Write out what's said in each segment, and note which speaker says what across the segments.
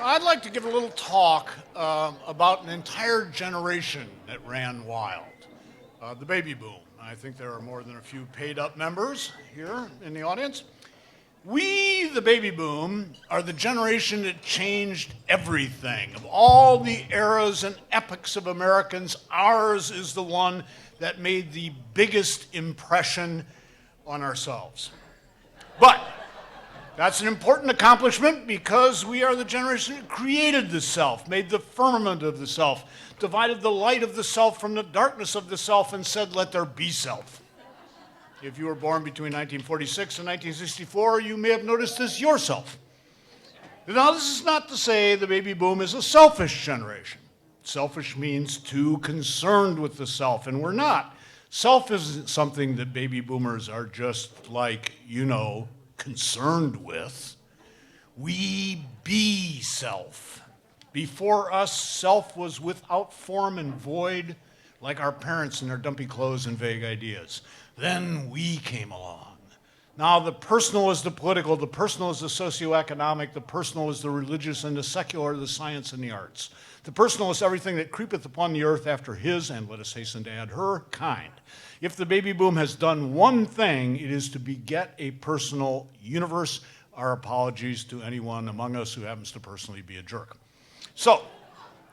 Speaker 1: I'd like to give a little talk about an entire generation that ran wild, the baby boom. I think there are more than a few paid-up members here in the audience. We, the baby boom, are the generation that changed everything. Of all the eras and epochs of Americans, ours is the one that made the biggest impression on ourselves. But that's an important accomplishment because we are the generation that created the self, made the firmament of the self, divided the light of the self from the darkness of the self, and said, let there be self. If you were born between 1946 and 1964, you may have noticed this yourself. Now, this is not to say the baby boom is a selfish generation. Selfish means too concerned with the self, and we're not. Self isn't something that baby boomers are just like, concerned with. We be self. Before us, self was without form and void, like our parents in their dumpy clothes and vague ideas. Then we came along. Now the personal is the political, the personal is the socioeconomic, the personal is the religious, and the secular, the science and the arts. The personal is everything that creepeth upon the earth after his, and let us hasten to add her, kind. If the baby boom has done one thing, it is to beget a personal universe. Our apologies to anyone among us who happens to personally be a jerk. So,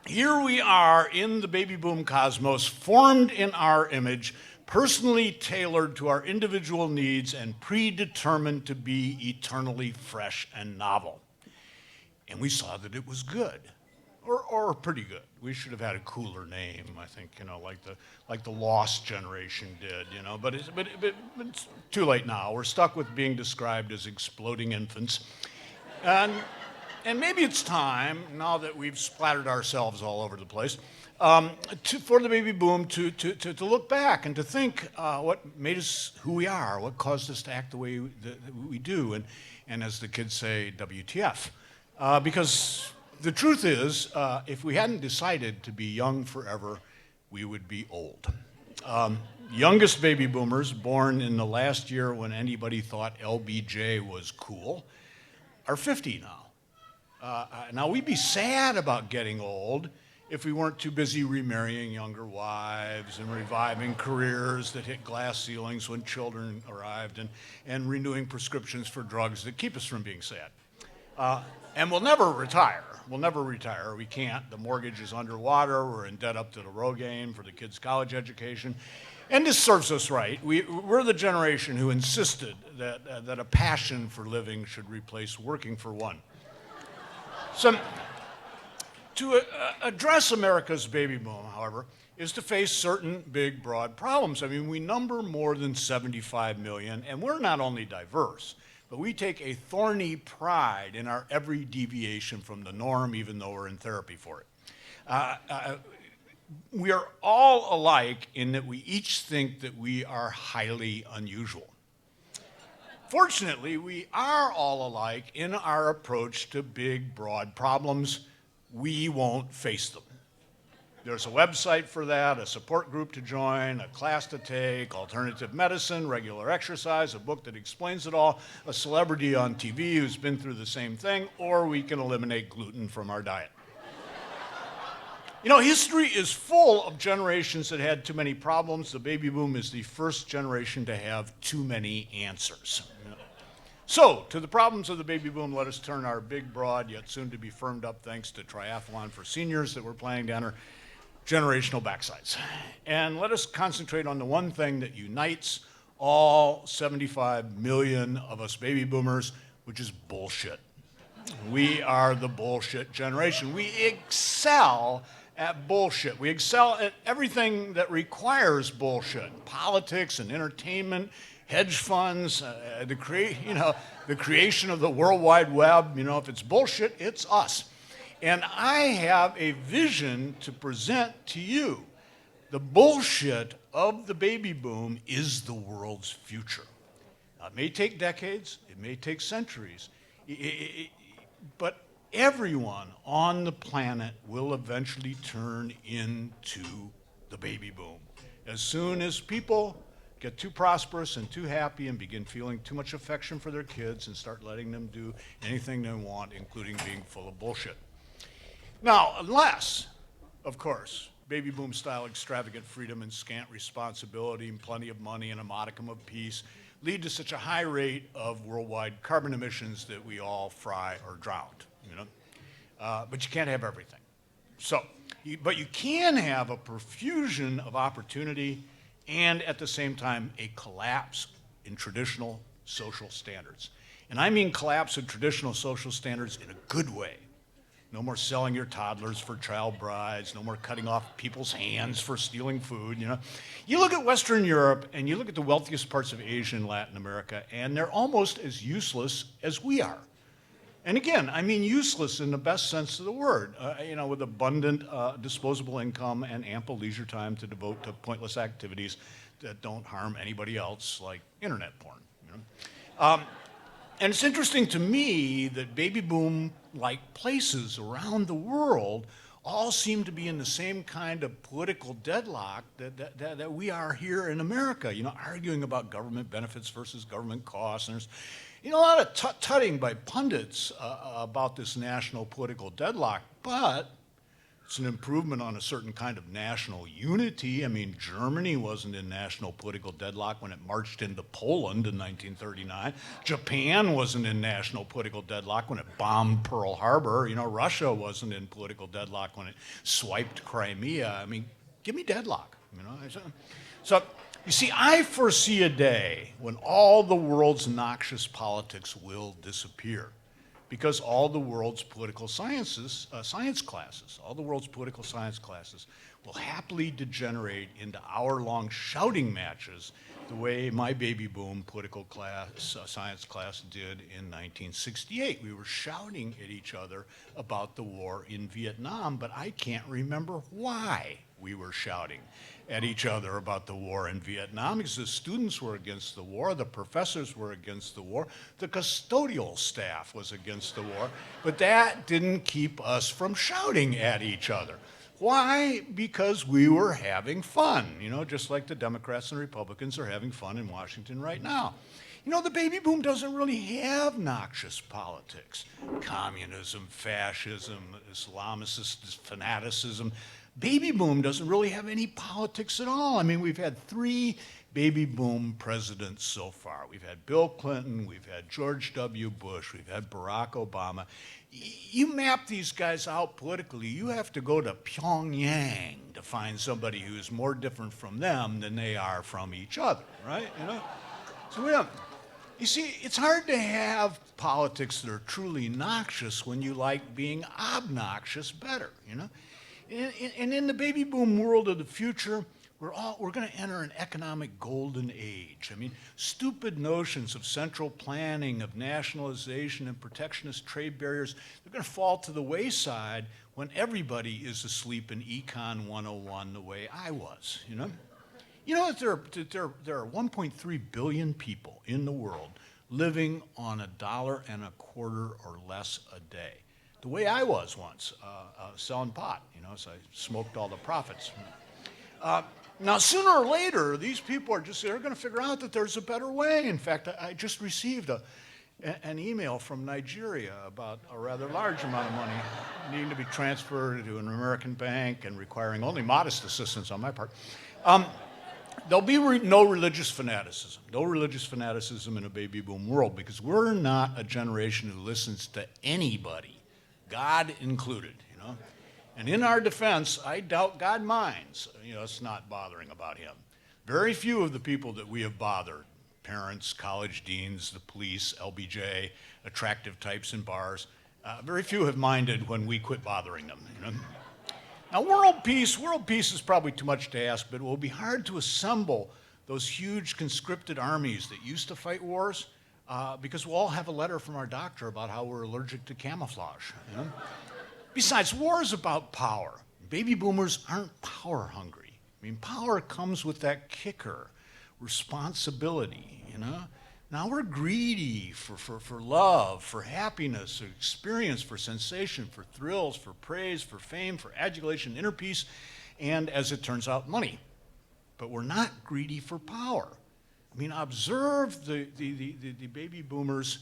Speaker 1: here we are in the baby boom cosmos, formed in our image, personally tailored to our individual needs and predetermined to be eternally fresh and novel. And we saw that it was good, or pretty good. We should have had a cooler name, I think, like the Lost generation did, but it's too late now. We're stuck with being described as exploding infants. And maybe it's time, now that we've splattered ourselves all over the place, for the baby boom to look back and to think what made us who we are, what caused us to act the way that we do, and as the kids say, WTF. Because the truth is, if we hadn't decided to be young forever, we would be old. Youngest baby boomers, born in the last year when anybody thought LBJ was cool, are 50 now. Now, we'd be sad about getting old if we weren't too busy remarrying younger wives and reviving careers that hit glass ceilings when children arrived and renewing prescriptions for drugs that keep us from being sad. And we'll never retire. We'll never retire. We can't. The mortgage is underwater. We're in debt up to the Rogaine for the kids' college education. And this serves us right. We're the generation who insisted that a passion for living should replace working for one. So, to address America's baby boom, however, is to face certain big, broad problems. I mean, we number more than 75 million, and we're not only diverse, but we take a thorny pride in our every deviation from the norm, even though we're in therapy for it. We are all alike in that we each think that we are highly unusual. Fortunately, we are all alike in our approach to big, broad problems. We won't face them. There's a website for that, a support group to join, a class to take, alternative medicine, regular exercise, a book that explains it all, a celebrity on TV who's been through the same thing, or we can eliminate gluten from our diet. History is full of generations that had too many problems. The baby boom is the first generation to have too many answers. So, to the problems of the baby boom, let us turn our big, broad, yet soon to be firmed up thanks to triathlon for seniors that we're planning down our generational backsides. And let us concentrate on the one thing that unites all 75 million of us baby boomers, which is bullshit. We are the bullshit generation. We excel at bullshit. We excel at everything that requires bullshit. Politics and entertainment, hedge funds, the creation of the World Wide Web. If it's bullshit, it's us. And I have a vision to present to you. The bullshit of the baby boom is the world's future. Now, it may take decades, it may take centuries, but everyone on the planet will eventually turn into the baby boom. As soon as people get too prosperous and too happy and begin feeling too much affection for their kids and start letting them do anything they want, including being full of bullshit. Now, unless, of course, baby boom style extravagant freedom and scant responsibility and plenty of money and a modicum of peace lead to such a high rate of worldwide carbon emissions that we all fry or drown, you know? But you can't have everything. So, but you can have a profusion of opportunity and at the same time a collapse in traditional social standards. And I mean collapse in traditional social standards in a good way. No more selling your toddlers for child brides, no more cutting off people's hands for stealing food, you know. You look at Western Europe and you look at the wealthiest parts of Asia and Latin America, and they're almost as useless as we are. And again, I mean useless in the best sense of the word, you know, with abundant disposable income and ample leisure time to devote to pointless activities that don't harm anybody else, like internet porn, you know. And it's interesting to me that baby boom-like places around the world all seem to be in the same kind of political deadlock that we are here in America, you know, arguing about government benefits versus government costs. And there's, you know, a lot of tut-tutting by pundits about this national political deadlock, but it's an improvement on a certain kind of national unity. I mean, Germany wasn't in national political deadlock when it marched into Poland in 1939. Japan wasn't in national political deadlock when it bombed Pearl Harbor. You know, Russia wasn't in political deadlock when it swiped Crimea. I mean, give me deadlock, you know. So, you see, I foresee a day when all the world's noxious politics will disappear, because all the world's political science classes will happily degenerate into hour-long shouting matches the way my baby boom political science class did in 1968. We were shouting at each other about the war in Vietnam, but I can't remember why we were shouting at each other about the war in Vietnam, because the students were against the war, the professors were against the war, the custodial staff was against the war, but that didn't keep us from shouting at each other. Why? Because we were having fun, you know, just like the Democrats and Republicans are having fun in Washington right now. You know, the baby boom doesn't really have noxious politics. Communism, fascism, Islamicist fanaticism. Baby boom doesn't really have any politics at all. I mean, we've had 3 baby boom presidents so far. We've had Bill Clinton, we've had George W. Bush, we've had Barack Obama. You map these guys out politically, you have to go to Pyongyang to find somebody who's more different from them than they are from each other, right? You know? So you see, it's hard to have politics that are truly noxious when you like being obnoxious better, you know? And in the baby boom world of the future, we're going to enter an economic golden age. I mean, stupid notions of central planning, of nationalization and protectionist trade barriers, they're going to fall to the wayside when everybody is asleep in Econ 101 the way I was, you know? You know that there are 1.3 billion people in the world living on $1.25 or less a day. The way I was once, selling pot, you know, so I smoked all the profits. Now, sooner or later, these people they're going to figure out that there's a better way. In fact, I just received an email from Nigeria about a rather large amount of money needing to be transferred to an American bank and requiring only modest assistance on my part. There'll be no religious fanaticism in a baby boom world, because we're not a generation who listens to anybody, God included, you know. And in our defense, I doubt God minds, you know, us not bothering about him. Very few of the people that we have bothered, parents, college deans, the police, LBJ, attractive types in bars, very few have minded when we quit bothering them, you know. Now, world peace is probably too much to ask, but it will be hard to assemble those huge conscripted armies that used to fight wars, because we'll all have a letter from our doctor about how we're allergic to camouflage, you know? Besides, war is about power. Baby boomers aren't power hungry. I mean, power comes with that kicker, responsibility, you know? Now we're greedy for love, for happiness, for experience, for sensation, for thrills, for praise, for fame, for adulation, inner peace, and as it turns out, money. But we're not greedy for power. I mean, observe the baby boomers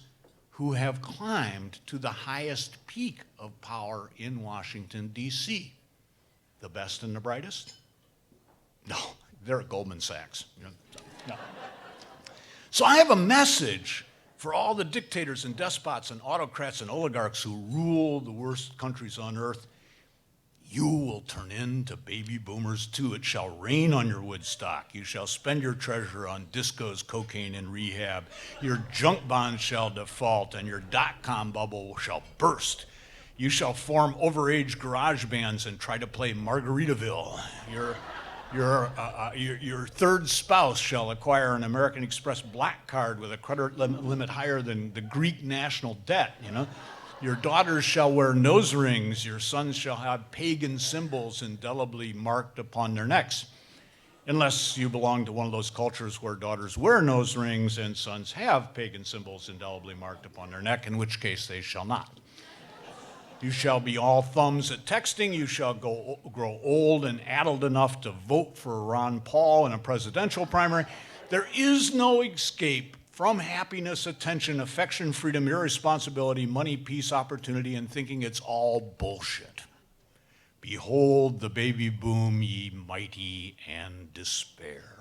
Speaker 1: who have climbed to the highest peak of power in Washington, D.C. The best and the brightest? No, they're at Goldman Sachs. No. So I have a message for all the dictators and despots and autocrats and oligarchs who rule the worst countries on earth. You will turn into baby boomers too. It shall rain on your Woodstock. You shall spend your treasure on discos, cocaine, and rehab. Your junk bonds shall default, and your dot-com bubble shall burst. You shall form overage garage bands and try to play Margaritaville. Your third spouse shall acquire an American Express black card with a credit limit higher than the Greek national debt, Your daughters shall wear nose rings. Your sons shall have pagan symbols indelibly marked upon their necks. Unless you belong to one of those cultures where daughters wear nose rings and sons have pagan symbols indelibly marked upon their neck, in which case they shall not. You shall be all thumbs at texting. You shall grow old and addled enough to vote for Ron Paul in a presidential primary. There is no escape from happiness, attention, affection, freedom, irresponsibility, money, peace, opportunity, and thinking it's all bullshit. Behold the baby boom, ye mighty, and despair.